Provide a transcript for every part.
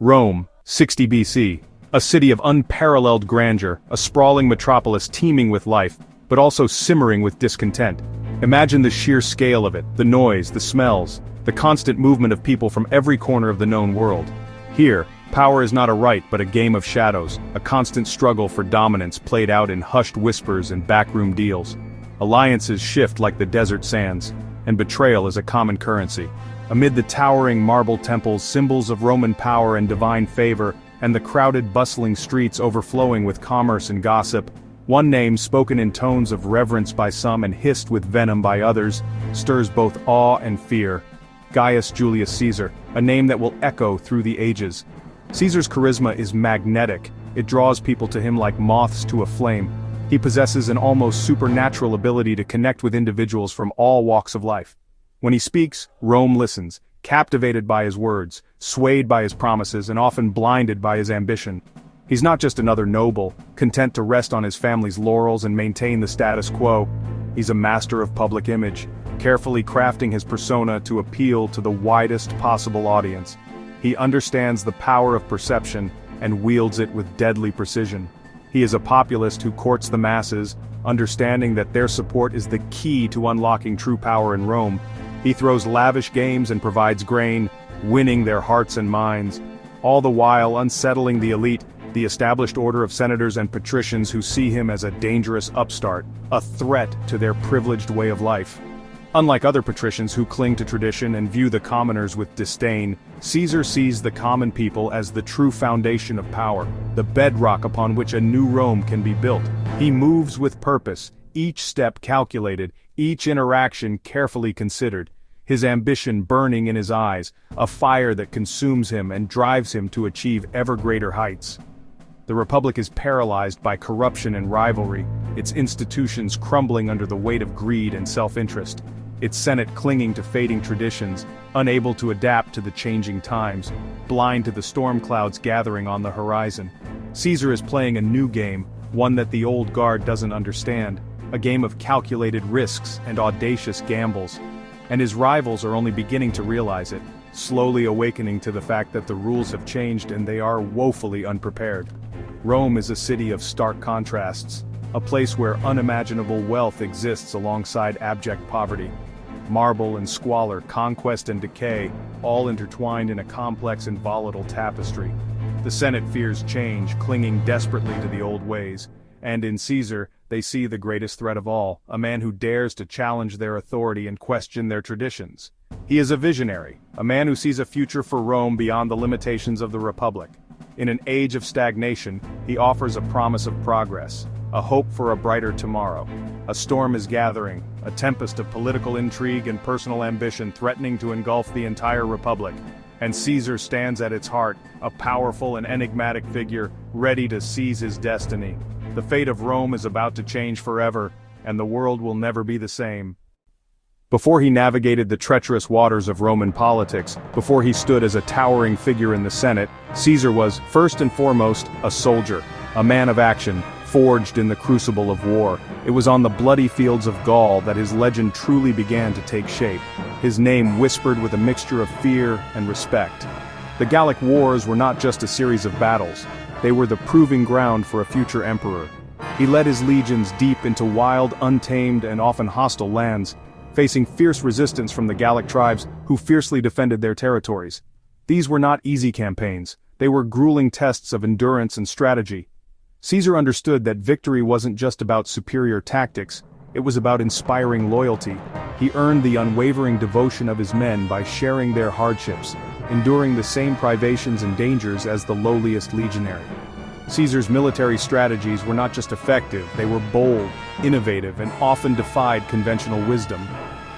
Rome, 60 BC. A city of unparalleled grandeur, a sprawling metropolis teeming with life, but also simmering with discontent. Imagine the sheer scale of it, the noise, the smells, the constant movement of people from every corner of the known world. Here, power is not a right but a game of shadows, a constant struggle for dominance played out in hushed whispers and backroom deals. Alliances shift like the desert sands, and betrayal is a common currency. Amid the towering marble temples, symbols of Roman power and divine favor, and the crowded, bustling streets overflowing with commerce and gossip, one name spoken in tones of reverence by some and hissed with venom by others, stirs both awe and fear. Gaius Julius Caesar, a name that will echo through the ages. Caesar's charisma is magnetic. It draws people to him like moths to a flame. He possesses an almost supernatural ability to connect with individuals from all walks of life. When he speaks, Rome listens, captivated by his words, swayed by his promises, and often blinded by his ambition. He's not just another noble, content to rest on his family's laurels and maintain the status quo. He's a master of public image, carefully crafting his persona to appeal to the widest possible audience. He understands the power of perception and wields it with deadly precision. He is a populist who courts the masses, understanding that their support is the key to unlocking true power in Rome. He throws lavish games and provides grain, winning their hearts and minds, all the while unsettling the elite, the established order of senators and patricians who see him as a dangerous upstart, a threat to their privileged way of life. Unlike other patricians who cling to tradition and view the commoners with disdain, Caesar sees the common people as the true foundation of power, the bedrock upon which a new Rome can be built. He moves with purpose, each step calculated, each interaction carefully considered, his ambition burning in his eyes, a fire that consumes him and drives him to achieve ever greater heights. The Republic is paralyzed by corruption and rivalry, its institutions crumbling under the weight of greed and self-interest, its Senate clinging to fading traditions, unable to adapt to the changing times, blind to the storm clouds gathering on the horizon. Caesar is playing a new game, one that the old guard doesn't understand, a game of calculated risks and audacious gambles. And his rivals are only beginning to realize it, slowly awakening to the fact that the rules have changed and they are woefully unprepared. Rome is a city of stark contrasts, a place where unimaginable wealth exists alongside abject poverty. Marble and squalor, conquest and decay, all intertwined in a complex and volatile tapestry. The Senate fears change, clinging desperately to the old ways, and in Caesar, they see the greatest threat of all, a man who dares to challenge their authority and question their traditions. He is a visionary, a man who sees a future for Rome beyond the limitations of the Republic. In an age of stagnation, he offers a promise of progress, a hope for a brighter tomorrow. A storm is gathering, a tempest of political intrigue and personal ambition threatening to engulf the entire Republic. And Caesar stands at its heart, a powerful and enigmatic figure, ready to seize his destiny. The fate of Rome is about to change forever, and the world will never be the same. Before he navigated the treacherous waters of Roman politics, before he stood as a towering figure in the Senate, Caesar was, first and foremost, a soldier, a man of action, forged in the crucible of war. It was on the bloody fields of Gaul that his legend truly began to take shape, his name whispered with a mixture of fear and respect. The Gallic Wars were not just a series of battles, they were the proving ground for a future emperor. He led his legions deep into wild, untamed, and often hostile lands, facing fierce resistance from the Gallic tribes who fiercely defended their territories. These were not easy campaigns, they were grueling tests of endurance and strategy. Caesar understood that victory wasn't just about superior tactics, it was about inspiring loyalty. He earned the unwavering devotion of his men by sharing their hardships, enduring the same privations and dangers as the lowliest legionary. Caesar's military strategies were not just effective, they were bold, innovative, and often defied conventional wisdom.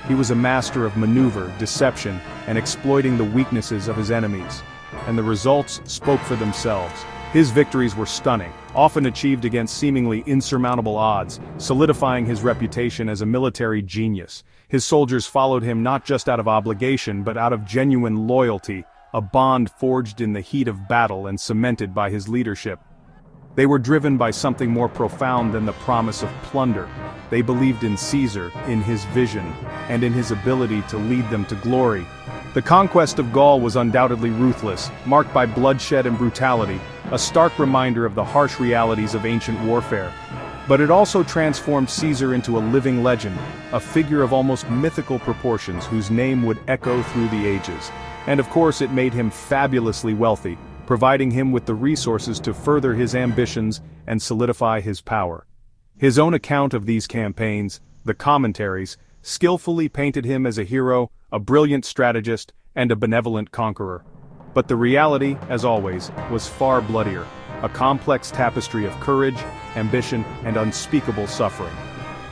He was a master of maneuver, deception, and exploiting the weaknesses of his enemies. And the results spoke for themselves. His victories were stunning, often achieved against seemingly insurmountable odds, solidifying his reputation as a military genius. His soldiers followed him not just out of obligation but out of genuine loyalty, a bond forged in the heat of battle and cemented by his leadership. They were driven by something more profound than the promise of plunder. They believed in Caesar, in his vision, and in his ability to lead them to glory. The conquest of Gaul was undoubtedly ruthless, marked by bloodshed and brutality, a stark reminder of the harsh realities of ancient warfare. But it also transformed Caesar into a living legend, a figure of almost mythical proportions whose name would echo through the ages. And of course it made him fabulously wealthy, providing him with the resources to further his ambitions and solidify his power. His own account of these campaigns, the commentaries, skillfully painted him as a hero, a brilliant strategist, and a benevolent conqueror. But the reality, as always, was far bloodier, a complex tapestry of courage, ambition, and unspeakable suffering.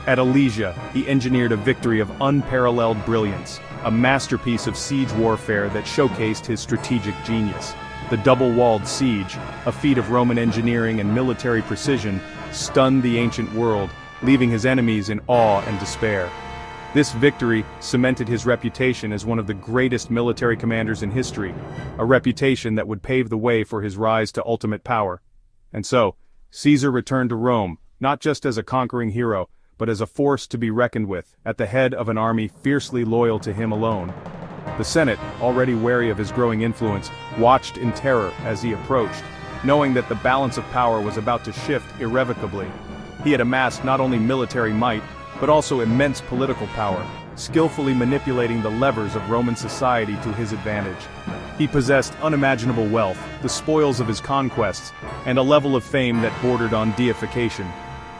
At Alesia, he engineered a victory of unparalleled brilliance, a masterpiece of siege warfare that showcased his strategic genius. The double-walled siege, a feat of Roman engineering and military precision, stunned the ancient world, leaving his enemies in awe and despair. This victory cemented his reputation as one of the greatest military commanders in history, a reputation that would pave the way for his rise to ultimate power. And so, Caesar returned to Rome, not just as a conquering hero, but as a force to be reckoned with, at the head of an army fiercely loyal to him alone. The Senate, already wary of his growing influence, watched in terror as he approached, knowing that the balance of power was about to shift irrevocably. He had amassed not only military might, but also immense political power, skillfully manipulating the levers of Roman society to his advantage. He possessed unimaginable wealth, the spoils of his conquests, and a level of fame that bordered on deification.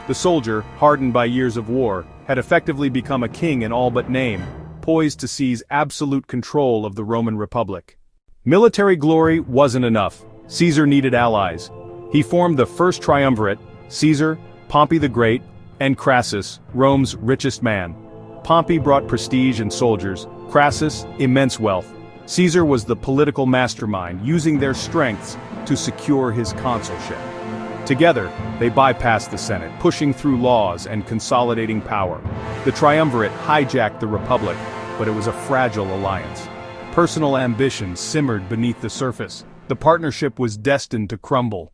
The soldier, hardened by years of war, had effectively become a king in all but name, poised to seize absolute control of the Roman Republic. Military glory wasn't enough. Caesar needed allies. He formed the first triumvirate: Caesar, Pompey the Great, and Crassus, Rome's richest man. Pompey brought prestige and soldiers, Crassus, immense wealth. Caesar was the political mastermind, using their strengths to secure his consulship. Together, they bypassed the Senate, pushing through laws and consolidating power. The triumvirate hijacked the Republic, but it was a fragile alliance. Personal ambitions simmered beneath the surface. The partnership was destined to crumble.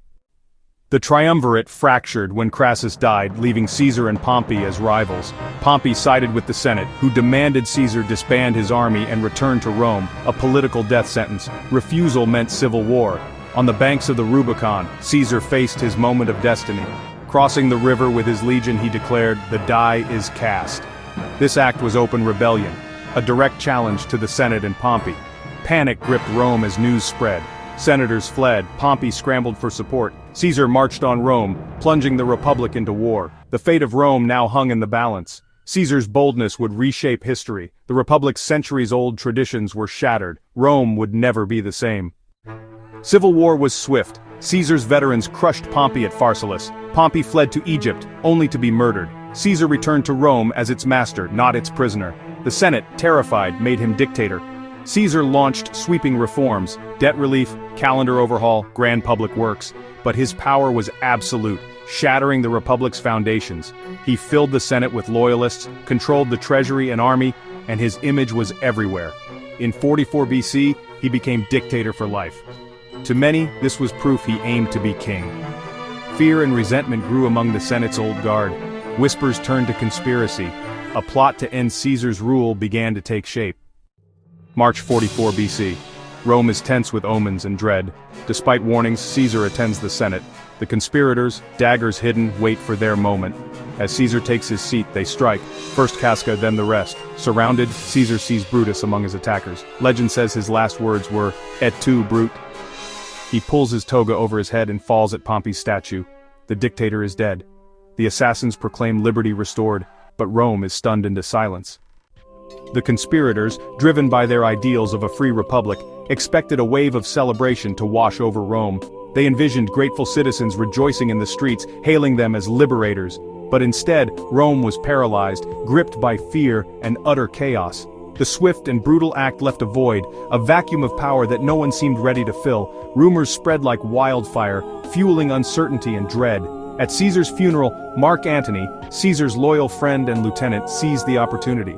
The triumvirate fractured when Crassus died, leaving Caesar and Pompey as rivals. Pompey sided with the Senate, who demanded Caesar disband his army and return to Rome, a political death sentence. Refusal meant civil war. On the banks of the Rubicon, Caesar faced his moment of destiny. Crossing the river with his legion, he declared, "The die is cast." This act was open rebellion, a direct challenge to the Senate and Pompey. Panic gripped Rome as news spread. Senators fled, Pompey scrambled for support. Caesar marched on Rome, plunging the Republic into war. The fate of Rome now hung in the balance. Caesar's boldness would reshape history. The Republic's centuries-old traditions were shattered. Rome would never be the same. Civil war was swift. Caesar's veterans crushed Pompey at Pharsalus. Pompey fled to Egypt, only to be murdered. Caesar returned to Rome as its master, not its prisoner. The Senate, terrified, made him dictator. Caesar launched sweeping reforms: debt relief, calendar overhaul, grand public works. But his power was absolute, shattering the Republic's foundations. He filled the Senate with loyalists, controlled the treasury and army, and his image was everywhere. In 44 BC, he became dictator for life. To many, this was proof he aimed to be king. Fear and resentment grew among the Senate's old guard. Whispers turned to conspiracy. A plot to end Caesar's rule began to take shape. March 44 BC. Rome is tense with omens and dread. Despite warnings, Caesar attends the Senate. The conspirators, daggers hidden, wait for their moment. As Caesar takes his seat, they strike. First Casca, then the rest. Surrounded, Caesar sees Brutus among his attackers. Legend says his last words were, "Et tu, Brute?" He pulls his toga over his head and falls at Pompey's statue. The dictator is dead. The assassins proclaim liberty restored, but Rome is stunned into silence. The conspirators, driven by their ideals of a free republic, expected a wave of celebration to wash over Rome. They envisioned grateful citizens rejoicing in the streets, hailing them as liberators. But instead, Rome was paralyzed, gripped by fear and utter chaos. The swift and brutal act left a void, a vacuum of power that no one seemed ready to fill. Rumors spread like wildfire, fueling uncertainty and dread. At Caesar's funeral, Mark Antony, Caesar's loyal friend and lieutenant, seized the opportunity.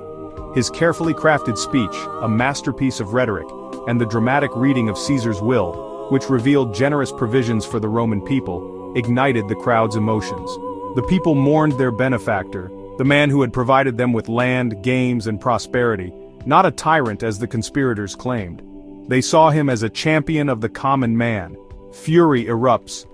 His carefully crafted speech, a masterpiece of rhetoric, and the dramatic reading of Caesar's will, which revealed generous provisions for the Roman people, ignited the crowd's emotions. The people mourned their benefactor, the man who had provided them with land, games, and prosperity, not a tyrant as the conspirators claimed. They saw him as a champion of the common man. Fury erupts.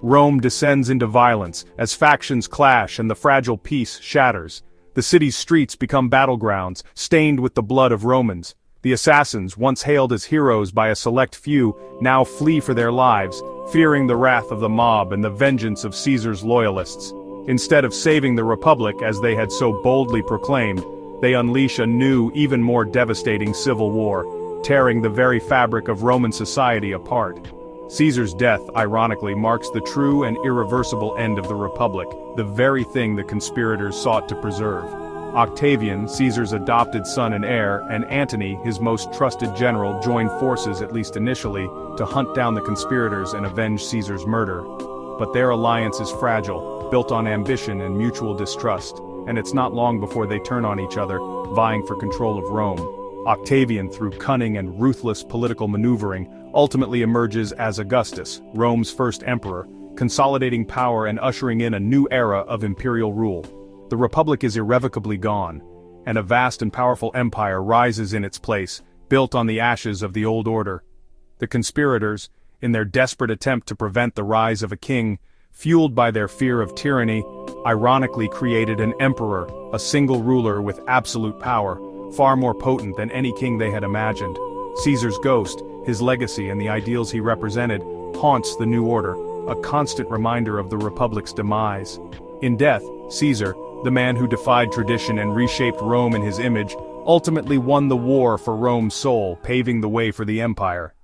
Rome descends into violence as factions clash and the fragile peace shatters. The city's streets become battlegrounds, stained with the blood of Romans. The assassins, once hailed as heroes by a select few, now flee for their lives, fearing the wrath of the mob and the vengeance of Caesar's loyalists. Instead of saving the Republic as they had so boldly proclaimed, they unleash a new, even more devastating civil war, tearing the very fabric of Roman society apart. Caesar's death, ironically, marks the true and irreversible end of the Republic, the very thing the conspirators sought to preserve. Octavian, Caesar's adopted son and heir, and Antony, his most trusted general, joined forces, at least initially, to hunt down the conspirators and avenge Caesar's murder. But their alliance is fragile, built on ambition and mutual distrust, and it's not long before they turn on each other, vying for control of Rome. Octavian, through cunning and ruthless political maneuvering, ultimately emerges as Augustus, Rome's first emperor, consolidating power and ushering in a new era of imperial rule. The Republic is irrevocably gone, and a vast and powerful empire rises in its place, built on the ashes of the old order. The conspirators, in their desperate attempt to prevent the rise of a king, fueled by their fear of tyranny, ironically created an emperor, a single ruler with absolute power, far more potent than any king they had imagined. Caesar's ghost, his legacy and the ideals he represented, haunts the new order, a constant reminder of the Republic's demise. In death, Caesar, the man who defied tradition and reshaped Rome in his image, ultimately won the war for Rome's soul, paving the way for the empire.